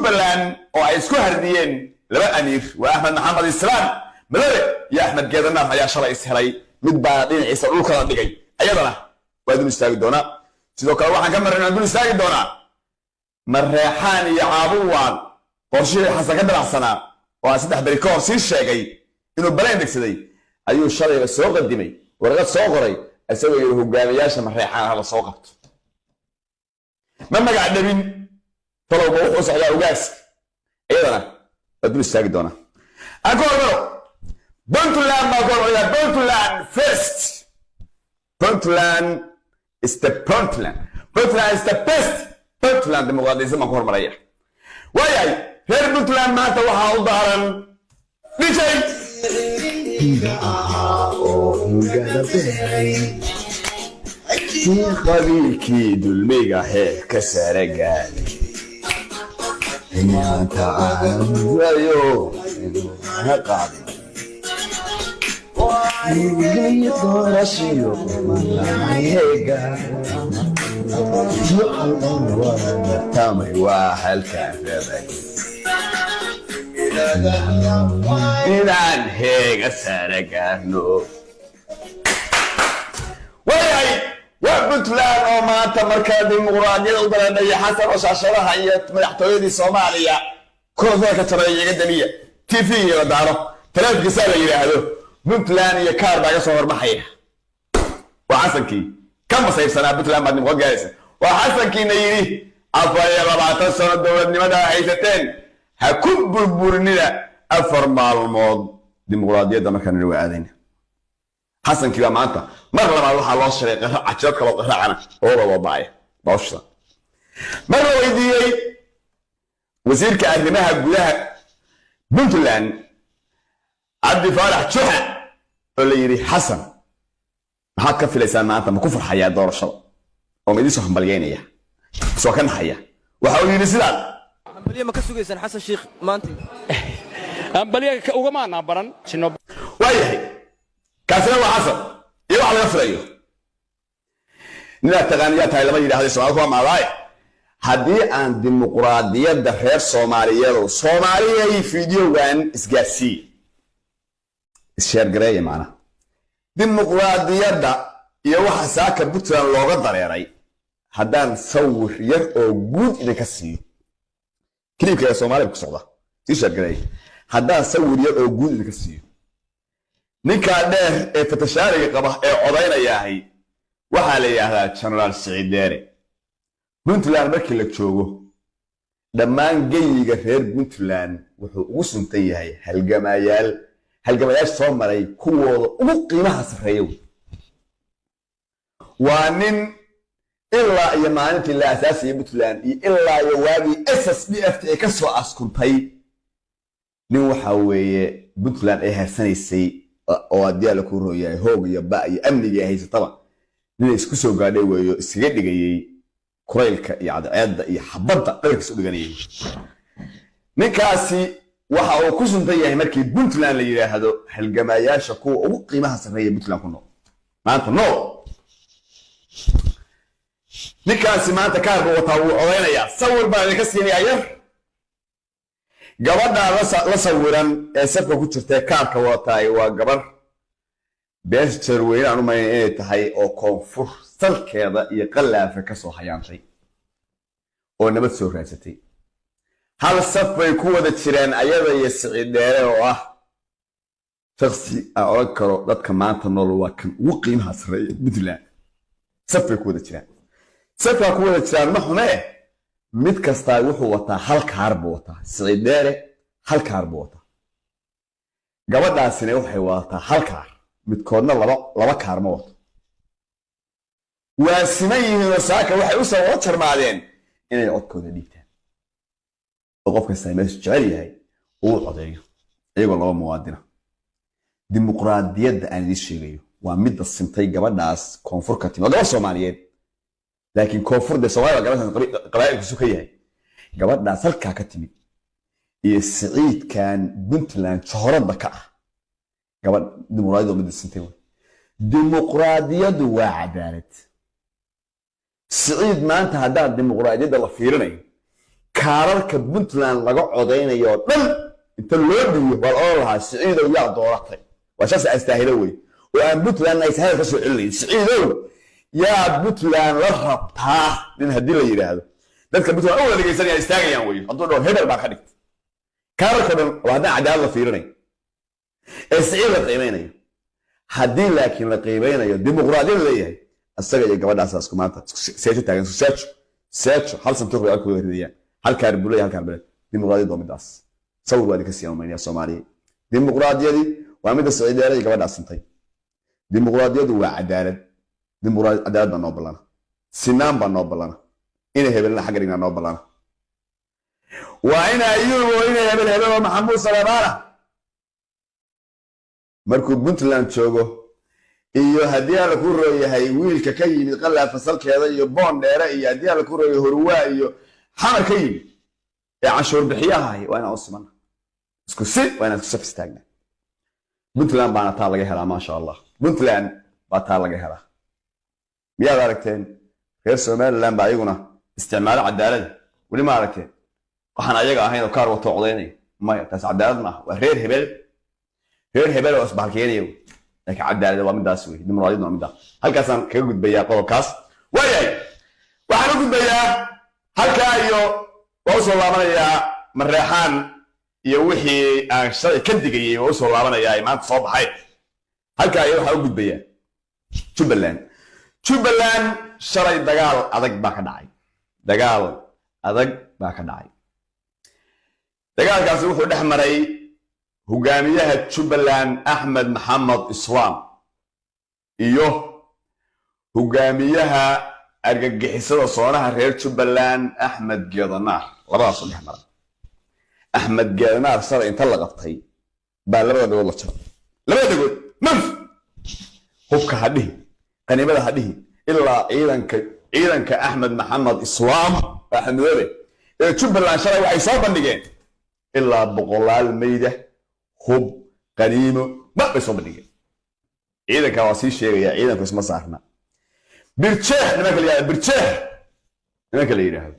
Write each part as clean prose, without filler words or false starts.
جبلان أو عايزكو هرديين لبا أمير وأحمد محمد السلام ملوي يا أحمد جدنا يا شرع إسهري متبادين عيسى روكا دقي أيضا وادون استاغ دونا sidoo kale waxaan ka marnaa dul istaagi doonaa marreexaan iyo caabuwaan qorshihii xasan ka dalacsana oo aan 3 bari ka hor sii sheegay inuu baleen degsaday ayuu shalayba soo qadimay warqad soo qoray asagoo yiri hogaamiyaasha marreexaan hala soo qabto ma magac dhabin talowba wuxuu socdaa ugaas iyadana dul istaagi doonaa akoorno Puntland ma go'aya Puntland first Puntland is the Puntland. Puntland is the best. Puntland dimuqraadiyadda ma hormaraya. Waayay reer Puntland maanta waxa u daaran DJ qabiilkii dulmiga heer ka sare gaaday maanta ayo ha qaadi doorashiyo mahega tamay waa halkaan reebay inaan heega sare gaarno waayay waa Puntland oo maanta markaa dimuqraadiyadda u daranaya xasan oo shaashadaha iyo madaxtooyadii Soomaaliya kooxda ka tareeyay daniya TV iyo daaro telefiska la yiraahdo Puntland iyo kaar baa soo hormaxaya waa xasankii kama saybsanaa Puntland baad nimco gaaraysa waa xasankiina yiri afaya 20 sano dowladnimada haysateen ha ku burburinida 4 maalmood dimuqraadiyadda markaan u aadayna xasankii waa maanta mar labaad waxa loo sheegay cajab kala qaraacana oo wada baay bawshada mar la weydiiyay wasiirka arrimaha gudaha Puntland Abdi Faarax Juxa oo la yiri Xasan maxaad ka filaysaa maanta ma ku farxayaa doorashada oo ma idin soo hambalyeynaya soo kan haya waxa uu yiri sidaan hambalye ma ka sugaysan Xasan Sheekh maanta hambalye uga maana baran sino waayahay kaasina waa Xasan iyo waxa laga filayo nina taqaaniya tahay lama yiraahdo Soomaaliya waa maadaay haddii aan dimuqraadiyadda reer Soomaaliya fiidiyogan isgaarsiin sheergareeyay maana dimuqraadiyadda iyo waxa saaka Puntland looga dareeray haddaan sawir yar oo guud idinka siiyo klibka Soomaaliya ku socda si sheergareey haddaan sawir yar oo guud idinka siiyo ninka dheer ee fatashaariga qaba ee codaynayaahay waxa la yiraahdaa General Saciid Deere Puntland markii la joogo dhammaan geeyiga reer Puntland wuxuu ugu suntan yahay halgamayaal soo maray kuwooda ugu qiimaha sareeyo waa nin ilaa iyo maalintii la asaasiyay Puntland iyo ilaa iyo waagi SSDF ee ka soo askuntay nin waxa weeye Puntland ay harsanaysay oo adiyaal ku rooyay hoog iyo ba iyo amniga haysataba nin isku soo gaadhay weeyo iskaga dhigayay kureylka iyo cadceedda iyo xabadda dharkiisa u dhiganayay ninkaasi waxa uu ku suntan yahay markii Puntland la yiraahdo halgamayaasha kuwa ugu qiimaha sareeya Puntland ku nool maanta ninkaasi maanta kaarka wataa uu codeynaya sawir baa idinka siinaya yar gabadha la sawiran ee safka ku jirta kaarka wataa waa gabar beester weyn aan u mayn inay tahay oo koonfur salkeeda iyo qalaafa ka soo hayaantay oo nabad soo raadsatay hal saf bay ku wada jireen ayada iyo Saciid Deere oo ah shakhsi aan karo dadka maanta nool waa kan ugu qiimaha sareeya Puntland saf bay ku wada jireen safka ku wada jiraan ma xume mid kasta wuxuu wataa hal kaar buu wataa Saciid Deere hal kaar buu wataa gabadhaasina waxay wataa hal kaar midkoodna laba kaar ma wato waa siman yihiin saaka waxay u soo jarmaadeen inay codkooda dhiibtaan oo qofka saymees jecel yahay uu codeeyo iyagoo laba muwaadina dimuqraadiyadda aan idin sheegayo waa mid sintay gabadhaas koonfur ka timid gabadh Soomaaliyeed laakiin koonfurda Soomaaliya gabadhan qabaa'ilkiisu ka yahay gabadhaas halkaa ka timid iyo Saciidkan Puntland shohoradda ka ah gabadh dimuqraadiyadda mid sintay dimuqraadiyaddu waa cadaalad Saciid maanta haddaan dimuqraadiyadda la fiirinayo kaararka puntland laga codaynayo dhan inta loo dhiiyo bal oo lahaa siciidow yaa dooratay waa saas astaahilo wey oo aan puntland ay sahay ka soo celinayn siciidow yaa puntland la rabtaa nin haddii la yidhaahdo dadka puntland oo dhegeysanaya istaagayaan wey hadduu dhaho hebel baa ka dhigtay kaararka dhan waa haddaan cadaalad la fiirinayo ee siciid la qiimeynayo haddii laakiin la qiimeynayo dimuqraadiyada leeyahay asaga iyo gabadhaasaasku maanta seejo taagan seejo hal santuuq bay alkooda ridayaan halkaar bulay halkaar bulay dimuqraadiyadu waa midaas sawir waa idinka sii amaynaya soomaaliya dimuqraadiyadii waa midda siciideera iyo gabadhaas sintay dimuqraadiyadu waa cadaalad cadaalad baa noo ballana sinaan baa noo ballana inay hebelna xagga dhignaa noo ballana waa ina ayuub oo ina hebel oo maxamuud salamaana markuu puntland joogo iyo haddii alla ku rooyahay wiilka ka yimid qalaa fasalkeeda iyo boon dheere iyo haddii alla ku rooyahay horwaa iyo xamar ka yimid ee canshuur bixiyahay waa inaan u simana isku si waa inaan isku saf istaagnaa puntland baana taa laga helaa maasha allah puntland baa taa laga helaa miyaad aragteen reer somaliland baa ayaguna isticmaalo cadaalada weli ma aragteen waxaan ayaga ahayn oo kaar wato codaynaya maya taas cadaalad maaha waa reer hebel oo isbahalkeenaya laakiin cadaalada waa midaas wey dimuqraadiyadu waa midaas halkaasaan kaga gudbayaa qodobkaas waayahay waxaan u gudbayaa halkaa iyo waa usoo laabanayaa mareexaan iyo wixii aan shalay ka digayay waa usoo laabanayaa ay maanta soo baxay halkaa iyo waxaan u gudbayaa jubbaland shalay dagaal adag baa ka dhacay dagaalkaasi wuxuu dhex maray hogaamiyaha jubbaland axmed maxamed islaam iyo hogaamiyaha argagixisada soonaha reer jubbaland axmed geedanaar labadaasoo dhex maray axmed geedanaar shalay inta la qabtay baa labada dhagood la jaray labada dhagood maf hubka ha dhihi qaniimada ha dhihi ilaa ciidanka axmed maxamed islaam axmed madoobe ee jubbaland shalay waxay soo bandhigeen ilaa boqolaal mayda hub qaniimo ma bay soo bandhigeen ciidanka waa sii sheegaya ciidanku isma saarna birjeex nimanka la yidhaahdo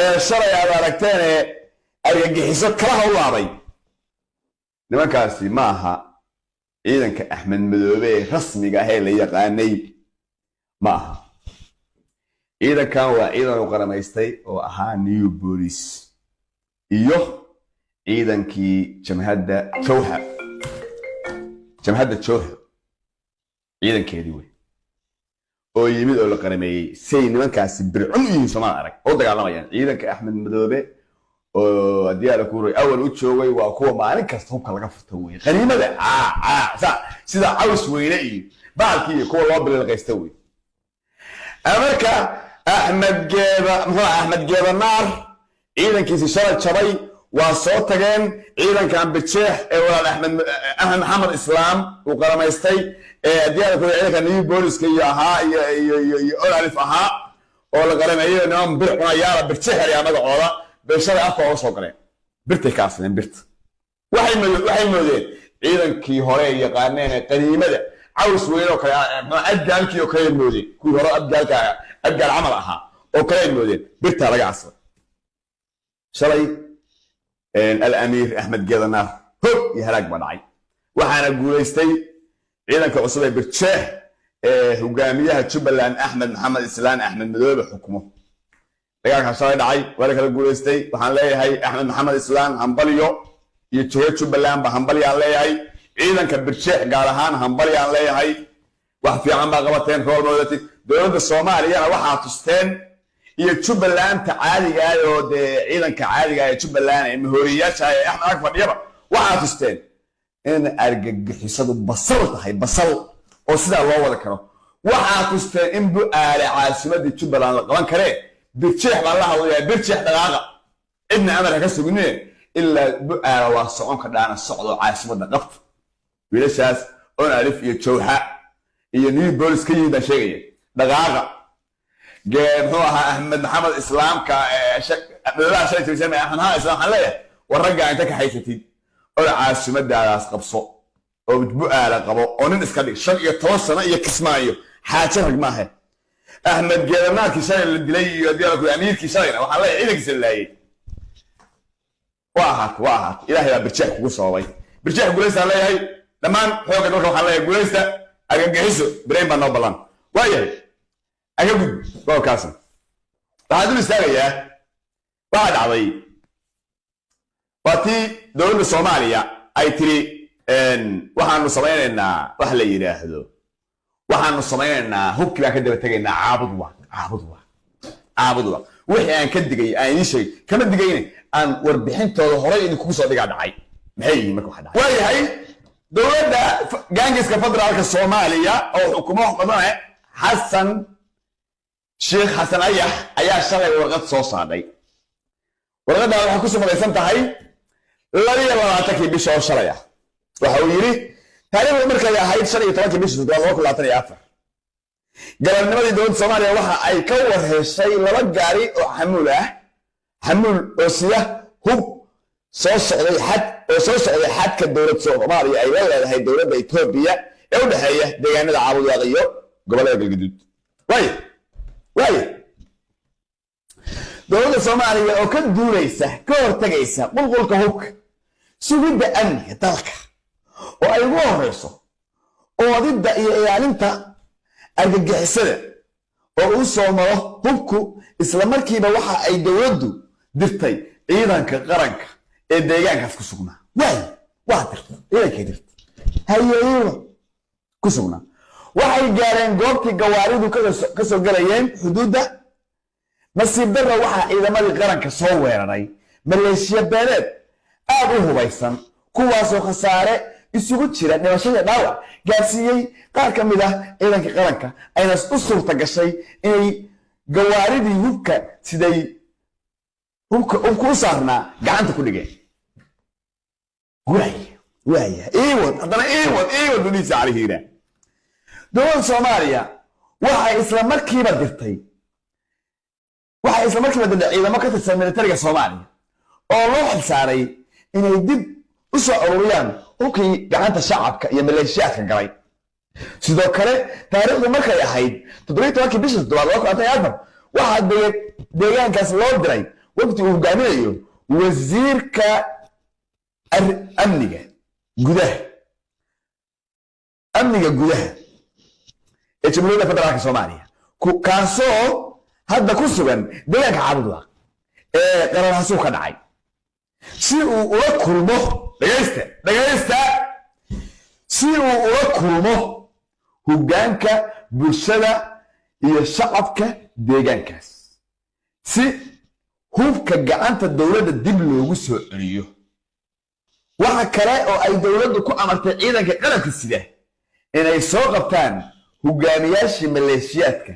ee shalay aad aragteen ee argagixiso kala howlaabay nimankaasi ma aha ciidanka axmed madoobe ee rasmiga ahee la yaqaanay ma aha ciidankan waa ciidan u qaramaystay oo ahaa new police iyo ciidankii jamhadda jowhar ciidankeedii wey oo yimid oo la qarameeyey say nimankaasi bircun u yihiin somaan arag oo dagaalamayaan ciidanka axmed madoobe oo haddii ala ku roy awal u joogay waa kuwa maalin kasta hubka laga furto wey qaniimada sida caws weyne iyo baalkii iyo kuwa loo bililqaysta wey marka axmed geedanaar ciidankiisi shalay jabay waa soo tageen ciidankan birjeex ee walaal axmed maxamed islaam uu qaramaystay ee haddii ala ku roy ciidanka new booliska iyo ahaa iyo olaalif ahaa oo la qarameeyey niman bir cunayaala birjeex ayaa magacooda bay shalay afka oga soo galeen birtay kaasleen birta waxay moodeen ciidankii hore yaqaaneen ee qaniimada caws weyn oo kale abgaalkii oo kale moodeen kuwii hore abgaal camal ahaa oo kale moodeen birtaa laga casray shalay alamiir axmed geedanaar hog iyo halaag baa dhacay waxaana guulaystay ciidanka cusub ee birjeex ee hogaamiyaha jubbaland axmed maxamed islaan axmed madoobe xukumo dagaalkaa shalay dhacay waa la kala guulaystay waxaan leeyahay axmed maxamed islaan hambalyo iyo jireer jubbaland ba hambalyaan leeyahay ciidanka birjeex gaar ahaan hambalyaan leeyahay wax fiican baa qabateen roolmoodati dowladda soomaaliyana waxaa tusteen iyo jubbalanta caadiga ah oo dee ciidanka caadiga ah ee jubbaland ee mahooriyaasha ee axmed ag fadhiyaba waxaa tusteen in argagixisadu basal tahay basal oo sidaa loo wada karo waxaa tusteen in bu-aale caasimadii jubbaland la qaban karee birjeex baan la hadlayaa birjeex dhaqaaqa cidna amarka ka sugnee ilaa bu-aala waa socon ka dhaana socdo caasimadda qabta wiilashaas on alif iyo jowxa iyo new bolis ka yimid baan sheegaya dhaqaaqa muxuu ahaa axmed maxamed islaamka madoobaha shalay tirsan axmed maxamed islaam waxaan leeyahay war raggaa inta ka haysatid ola caasimadaadaas qabso oo bu-aala qabo oo nin iska dhig 15 sano iyo kismaayo xaaje rag maahe axmed geedanaarkii shalay la dilay iyo haddii ala ku amiirkii shalayna waxaan leeyahay ciidankiisa la laayay واحد إلهي برجعك وصوي برجعك قوليستا الله هاي لما حوك دولك وحنا الله قوليستا أجهزه برين بنوبلان وياي أجيب بقول كاسم بعد الاستاذ بعد عضي واتي دولة الصومالية أي تري إن وحنا صمينا وحلا يراهدو وحنا صمينا هو كذا كده بتجينا عابدوا وحنا أن كدقي أي شيء كم دقيقة أن وربحين تظهري إن كوسا دقي على عين هي ما كو حدا وهي هي دولة جانجس كفدرة على الصومالية أو حكومة قضاء حسن شيخ حسن أيح شغل ورقة صوص علي ورقة على حكومة مقيسم تهاي لا يلا تكي بيشوا شريعة وحويري تاريخ المركز يا هاي شريعة تراكي بيشوا دوا كل عطني أفر قال النبي دولة الصومالية وها أي كور هالشيء لما جاري حمول أسية هو صوص على حد كدولة الصومالية أي ولا هاي دولة إثيوبيا أو ده هي ديانة العرب يغيو قبل هذا الجدود واي دولة الصومالية أو كد دوليسة كور تجيسة قل كهوك سويد أمني تلك وأيوه رئيسه وضد يعني أنت أرجع السنة وأوصله هوكو إسلامك بوحة أي دولدو درتي إذا كقرنك الدجاج كسكنا واي واحد إيه كدرت هيا كسكنا waxay gaareen goobtii gawaaridu ka soo galayeen xuduudda nasiib darro waxa ciidamadii qaranka soo weeraray maleeshiya beeleed aad u hubaysan kuwaasoo khasaare isugu jira dhimashada dhaawac gaarsiiyey qaar ka mid ah ciidanka qaranka ayna u suurta gashay inay gawaaridii hubka siday hubka u saarnaa gacanta ku dhigeen waaya iiwad duniisa calihiina دولة الصومالية waxay isla markiiba dirtay ciidamo ka tirsan militariga Soomaaliya oo loo xilsaaray inay dib u soo ururiyaan hubkii gacanta shacabka iyo maleeshiyaadka galay sidoo kale taariikhdu markay ahayd 17 bishii Oktoobar waxaa deegaankaas loo diray waqti uu hogaaminayo wasiirka amniga gudaha الجمهورية الفدرالية الصومالية كاسو هذا كسبن ديانك عبدوا قرار حسوق دعاي سيروا وركلمه دغيستا سيروا وركلمه هوغانك بلشدا iyo shacabka deegaankaas si hubka gacanta dawladda dib loogu soo celiyo waxa kale oo ay dawladdu ku amartay ciidanka qaranka sida inay soo qabtaan hogaamiyaashii maleeshiyaadka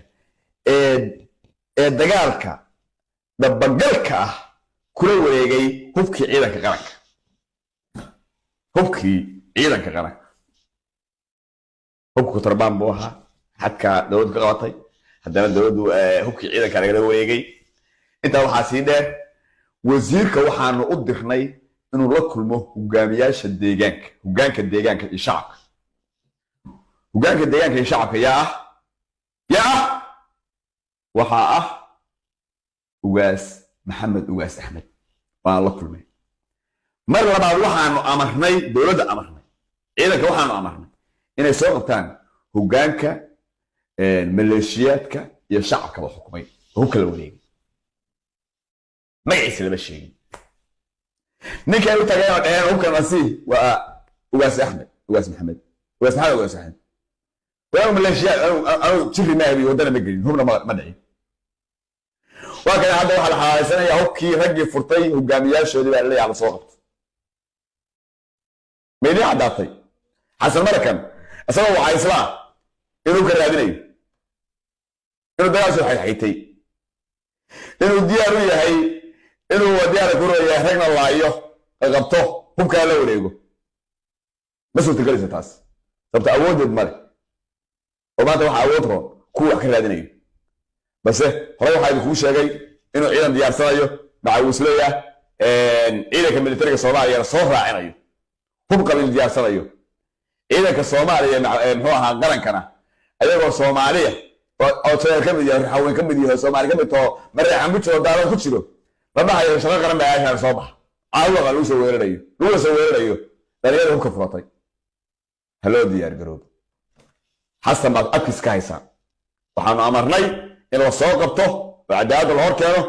ee dagaalka dabagalka ah kula wareegay hubkii ciidanka qaranka hubku tarbaan buu ahaa xadka dawladdu ka qabatay haddana dawladdu hubkii ciidanka laga wareegay intaa waxaa sii dheer wasiirka waxaanu u dirnay inuu la kulmo hogaamiyaasha deegaanka hogaanka deegaanka iyo shacabka hogaanka deegaanka iyo shacabka yaa waxaa ugaas maxamed ugaas axmed waan la kulmay mar labaad waxaanu amarnay dawladda amarnay ciidanka waxaanu amarnay inay soo qabtaan hogaanka maleeshiyaadka iyo shacabka la xukumay oo kala wareegay magaciisa lama sheegin ninka ay u tagayaan dhaheen hubkan asii waa ugaas axmed ugaas maxamed ugaas axmed waa maleeshiyaad anu jiri maabi wadana ma gelin hubna ma dhicin waa kan hadda waxaa la xalaalaysanayaa hubkii raggii furtay hogaamiyaashoodii baa leeyahay la soo qabto meydii caddaatay xasan marakan isagoo waxaa islaa inuu ka raadinayo inuu dagaal soo xayxaytay inuu diyaar u yahay inuu diyaar ku rooyahay ragna laayo qabto hubkaa la wareego ma suurtagelaysa taas sababta awoodeed male oo maanta waxaa awood roon kuwa wax ka raadinayo balse hore waxaa idinkuu sheegay inuu ciidan diyaarsanayo macawiis leeyahay ciidanka militariga soomaaliyana soo raacinayo hub qabiil diyaarsanayo ciidanka soomaaliya muxuu ahaa qarankana ayagoo soomaaliya oo tayar ka mid yahay haween ka mid yahay soomaali ka mid too mareexan ku jiro daalo ku jiro la dhahayo shaqo qaran baa aashaan soo bax caawa lagu soo weerarayo lagu soo weerarayo dhallinyarada hubka furatay haloo diyaar garoobo xasan baad afkiis ka haysaa waxaanu amarnay in la soo qabto oo cadaalada la hor keeno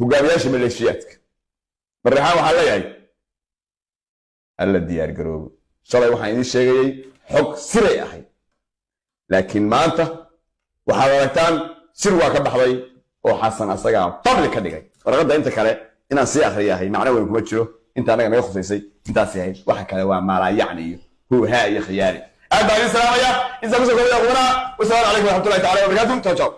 hogaamiyaasha maleeshiyaadka barraxaan waxaa leeyahay alla diyaar garoobo shalay waxaan idiin sheegayay xog siray ahayd laakiin maanta waxaad aragtaan sir waa ka baxday oo xasan asagaa public ka dhigay warqadda inta kale inaan sii akhriyahay macno weyn kuma jiro inta anaga naga khusaysay intaas yahay waxa kale waa maalayacni iyo huuhaa iyo khiyaari aad baan idin salaamaya intaa kusoo kobaya qubanaha wasalaamu calaykum waraxmatullahi tacala wabarakaatu ciao ciao